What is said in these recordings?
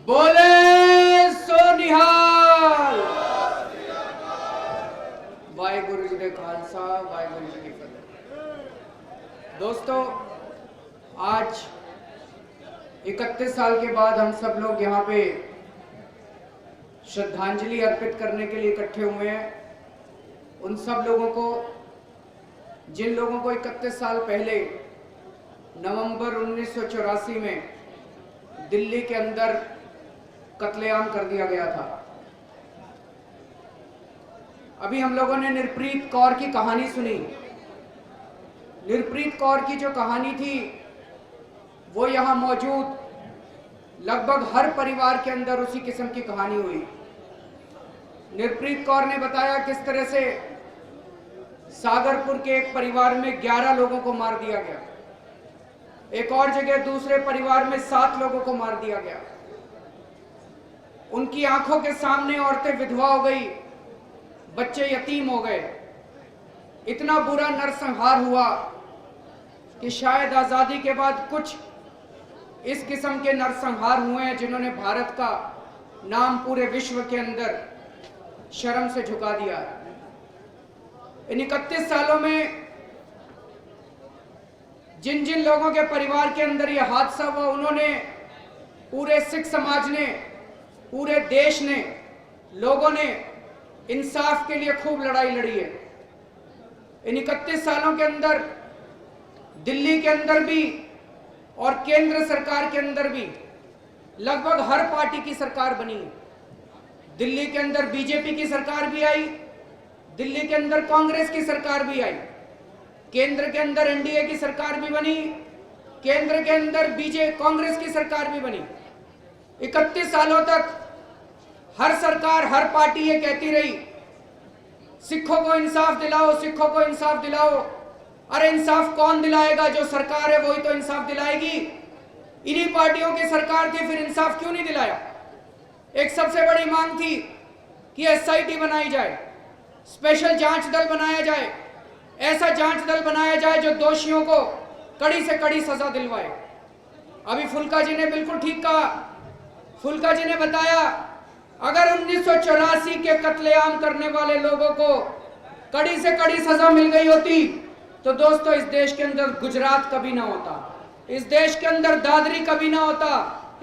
बोले सो निहाल। वाहिगुरु जी ने खालसा, वाहिगुरु जी की फतेह। दोस्तों, आज 31 साल के बाद हम सब लोग यहाँ पे श्रद्धांजलि अर्पित करने के लिए इकट्ठे हुए हैं। उन सब लोगों को, जिन लोगों को 31 साल पहले नवंबर 1984 में दिल्ली के अंदर कत्लेआम कर दिया गया था। अभी हम लोगों ने निरप्रीत कौर की कहानी सुनी। निरप्रीत कौर की जो कहानी थी वो यहाँ मौजूद लगभग हर परिवार के अंदर उसी किस्म की कहानी हुई। निरप्रीत कौर ने बताया किस तरह से सागरपुर के एक परिवार में 11 लोगों को मार दिया गया, एक और जगह दूसरे परिवार में 7 लोगों को मार दिया गया। उनकी आंखों के सामने औरतें विधवा हो गई, बच्चे यतीम हो गए। इतना बुरा नरसंहार हुआ कि शायद आजादी के बाद कुछ इस किस्म के नरसंहार हुए हैं जिन्होंने भारत का नाम पूरे विश्व के अंदर शर्म से झुका दिया। इन 31 सालों में जिन जिन लोगों के परिवार के अंदर यह हादसा हुआ, उन्होंने, पूरे सिख समाज ने, पूरे देश ने, लोगों ने इंसाफ के लिए खूब लड़ाई लड़ी है। इन 31 सालों के अंदर दिल्ली के अंदर भी और केंद्र सरकार के अंदर भी लगभग हर पार्टी की सरकार बनी। दिल्ली के अंदर बीजेपी की सरकार भी आई, दिल्ली के अंदर कांग्रेस की सरकार भी आई, केंद्र के अंदर एनडीए की सरकार भी बनी, केंद्र के अंदर कांग्रेस की सरकार भी बनी। 31 सालों तक हर सरकार, हर पार्टी ये कहती रही, सिखों को इंसाफ दिलाओ, सिखों को इंसाफ दिलाओ। अरे इंसाफ कौन दिलाएगा? जो सरकार है वही तो इंसाफ दिलाएगी। इन्हीं पार्टियों की सरकार थी, फिर इंसाफ क्यों नहीं दिलाया? एक सबसे बड़ी मांग थी कि एसआईटी बनाई जाए, स्पेशल जांच दल बनाया जाए, ऐसा जांच दल बनाया जाए जो दोषियों को कड़ी से कड़ी सजा दिलवाए। अभी फुल्का जी ने बिल्कुल ठीक कहा। फुल्का जी ने बताया, अगर 1984 के कत्लेआम करने वाले लोगों को कड़ी से कड़ी सजा मिल गई होती तो दोस्तों इस देश के अंदर गुजरात कभी ना होता, इस देश के अंदर दादरी कभी ना होता,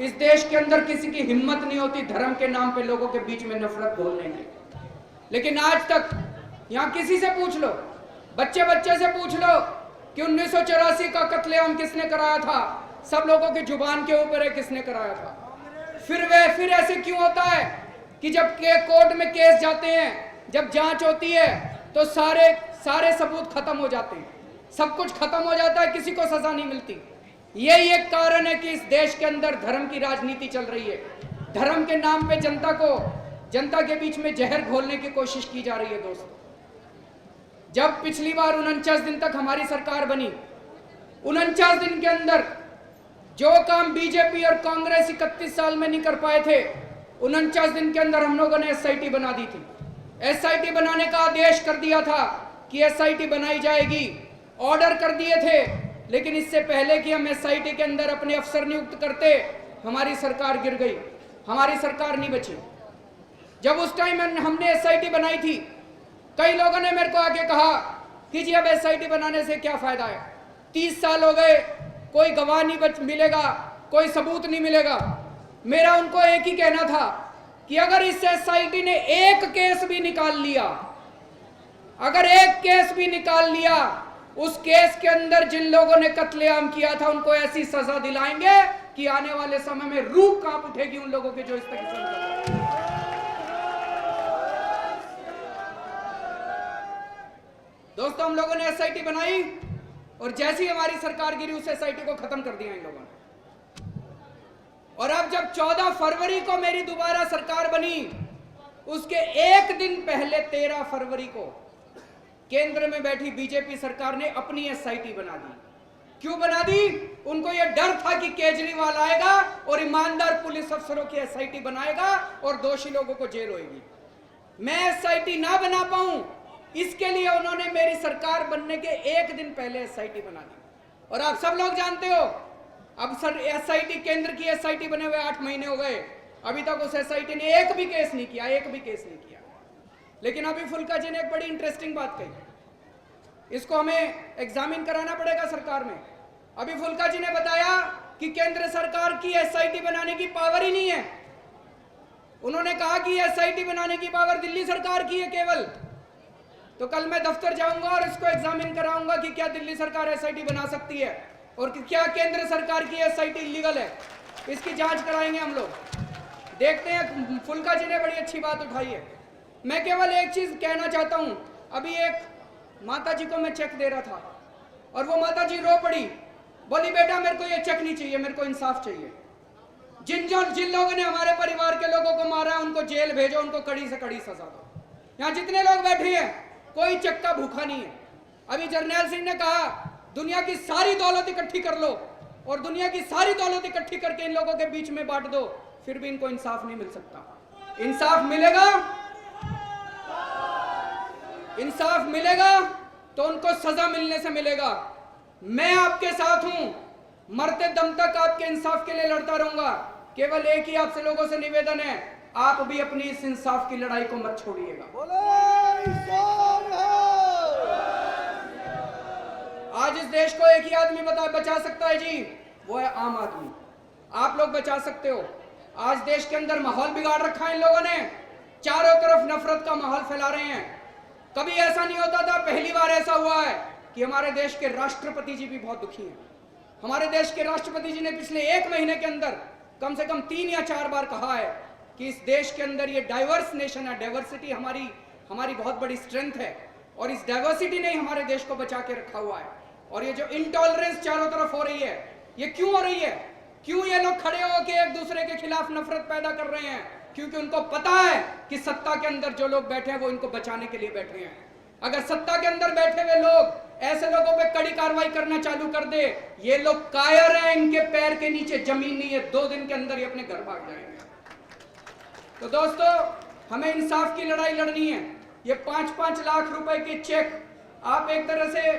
इस देश के अंदर किसी की हिम्मत नहीं होती धर्म के नाम पे लोगों के बीच में नफरत घोलने की। लेकिन आज तक यहाँ किसी से पूछ लो, बच्चे बच्चे से पूछ लो कि 1984 का कत्लेआम किसने कराया था, सब लोगों की जुबान के ऊपर है किसने कराया था। फिर ऐसे क्यों होता है कि जब कोर्ट में केस जाते हैं, जब जांच होती है तो सारे सबूत खत्म हो जाते हैं, सब कुछ खत्म हो जाता है, किसी को सजा नहीं मिलती। यही एक कारण है कि इस देश के अंदर धर्म की राजनीति चल रही है। धर्म के नाम पे जनता के बीच में जहर घोलने की कोशिश की जा रही है। दोस्तों, जब पिछली बार 49 दिन तक हमारी सरकार बनी, 49 दिन के अंदर जो काम बीजेपी और कांग्रेस 31 साल में नहीं कर पाए थे, 49 दिन के अंदर हम लोगों ने एसआईटी बना दी थी। एसआईटी बनाने का आदेश कर दिया था कि एसआईटी बनाई जाएगी, ऑर्डर कर दिए थे। लेकिन इससे पहले कि हम एसआईटी के अंदर अपने अफसर नियुक्त करते, हमारी सरकार गिर गई, हमारी सरकार नहीं बची। जब उस टाइम हमने एसआईटी बनाई थी, कई लोगों ने मेरे को आके कहा कि जी अब एसआईटी बनाने से क्या फायदा है, 30 साल हो गए, कोई गवाह नहीं मिलेगा, कोई सबूत नहीं मिलेगा। मेरा उनको एक ही कहना था कि अगर इस एसआईटी ने एक केस भी निकाल लिया, अगर एक केस भी निकाल लिया, उस केस के अंदर जिन लोगों ने कत्लेआम किया था उनको ऐसी सजा दिलाएंगे कि आने वाले समय में रूह कांप उठेगी उन लोगों के जो इस तरह से। दोस्तों, हम लोगों ने एसआईटी बनाई और जैसी हमारी सरकार गिरी उस एसआईटी को खत्म कर दिया इन लोगों ने। और अब जब 14 फरवरी को मेरी दोबारा सरकार बनी, उसके एक दिन पहले 13 फरवरी को केंद्र में बैठी बीजेपी सरकार ने अपनी एसआईटी बना दी। क्यों बना दी? उनको यह डर था कि केजरीवाल आएगा और ईमानदार पुलिस अफसरों की एसआईटी बनाएगा और दोषी लोगों को जेल होगी। मैं एसआईटी ना बना पाऊं, इसके लिए उन्होंने मेरी सरकार बनने के एक दिन पहले एसआईटी बना दी। और आप सब लोग जानते हो, अब सर एसआईटी, केंद्र की एसआईटी बने हुए 8 महीने हो गए, अभी तक उस एसआईटी ने एक भी केस नहीं किया। लेकिन अभी फुल्का जी ने एक बड़ी इंटरेस्टिंग बात कही, इसको हमें एग्जामिन कराना पड़ेगा सरकार में। अभी फुल्का जी ने बताया कि केंद्र सरकार की एसआईटी बनाने की पावर ही नहीं है। उन्होंने कहा कि एसआईटी बनाने की पावर दिल्ली सरकार की है केवल। तो कल मैं दफ्तर जाऊंगा और इसको एग्जामिन कराऊंगा कि क्या दिल्ली सरकार एसआईटी बना सकती है और क्या केंद्र सरकार की एसआईटी इलीगल है। इसकी जांच कराएंगे हम लोग। देखते हैं, फुल्का जी ने बड़ी अच्छी बात उठाई है। मैं केवल एक चीज कहना चाहता हूं। अभी एक माता जी को मैं चेक दे रहा था और वो माता जी रो पड़ी, बोली बेटा मेरे को ये चेक नहीं चाहिए, मेरे को इंसाफ चाहिए। जिन लोगों ने हमारे परिवार के लोगों को मारा उनको जेल भेजो, उनको कड़ी से कड़ी सजा दो। यहाँ जितने लोग बैठे हैं कोई चक्का भूखा नहीं है। अभी जर्नैल सिंह ने कहा दुनिया की सारी दौलत इकट्ठी कर लो और दुनिया की सारी दौलत इकट्ठी करके इन लोगों के बीच में बांट दो, फिर भी इनको इंसाफ नहीं मिल सकता। इंसाफ मिलेगा तो उनको सजा मिलने से मिलेगा। मैं आपके साथ हूं, मरते दम तक आपके इंसाफ के लिए लड़ता रहूंगा। केवल एक ही आपसे लोगों से निवेदन है, आप भी अपनी इस इंसाफ की लड़ाई को मत छोड़िएगा। आज इस देश को एक ही आदमी बचा सकता है जी, वो है आम आदमी। आप लोग बचा सकते हो। आज देश के अंदर माहौल बिगाड़ रखा है इन लोगों ने, चारों तरफ नफरत का माहौल फैला रहे हैं। कभी ऐसा नहीं होता था, पहली बार ऐसा हुआ है कि हमारे देश के राष्ट्रपति जी भी बहुत दुखी हैं। हमारे देश के राष्ट्रपति जी ने पिछले 1 महीने के अंदर कम से कम 3 या 4 बार कहा है कि इस देश के अंदर ये डाइवर्स नेशन है, डाइवर्सिटी हमारी बहुत बड़ी स्ट्रेंथ है और इस डाइवर्सिटी ने हमारे देश को बचा के रखा हुआ है। और ये जो इंटॉलरेंस चारों तरफ हो रही है, ये क्यों हो रही है? क्यों ये लोग खड़े होकर एक दूसरे के खिलाफ नफरत पैदा कर रहे हैं? क्योंकि उनको पता है कि सत्ता के अंदर जो लोग बैठे हैं वो इनको बचाने के लिए बैठे हैं। अगर सत्ता के अंदर बैठे हुए लोग ऐसे लोगों पे कड़ी कार्रवाई करना चालू कर दे, ये लोग कायर हैं, इनके पैर के नीचे जमीन नहीं है, 2 दिन के अंदर ये अपने घर भाग जाएंगे। तो दोस्तों, हमें इंसाफ की लड़ाई लड़नी है। ये 5-5 लाख रुपए के चेक आप एक तरह से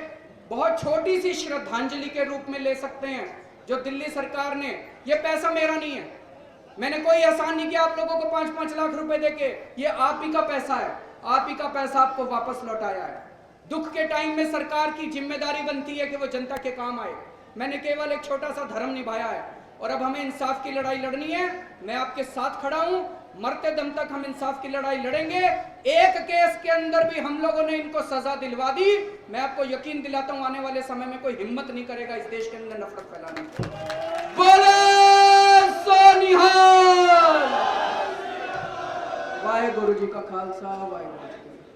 बहुत छोटी सी श्रद्धांजलि के रूप में ले सकते हैं जो दिल्ली सरकार ने, ये पैसा मेरा नहीं है, मैंने कोई एहसान नहीं किया आप लोगों को 5-5 लाख रुपए देके, ये आप ही का पैसा है, आप ही का पैसा आपको वापस लौटाया है। दुख के टाइम में सरकार की जिम्मेदारी बनती है कि वो जनता के काम आए। मैंने केवल एक छोटा सा धर्म निभाया है और अब हमें इंसाफ की लड़ाई लड़नी है। मैं आपके साथ खड़ा हूं, मरते दम तक हम इंसाफ की लड़ाई लड़ेंगे। एक केस के अंदर भी हम लोगों ने इनको सजा दिलवा दी, मैं आपको यकीन दिलाता हूं आने वाले समय में कोई हिम्मत नहीं करेगा इस देश के अंदर नफरत फैलाने की। बोले सो निहाल। वाहेगुरु जी का खालसा, वाहेगुरु जी की फतेह।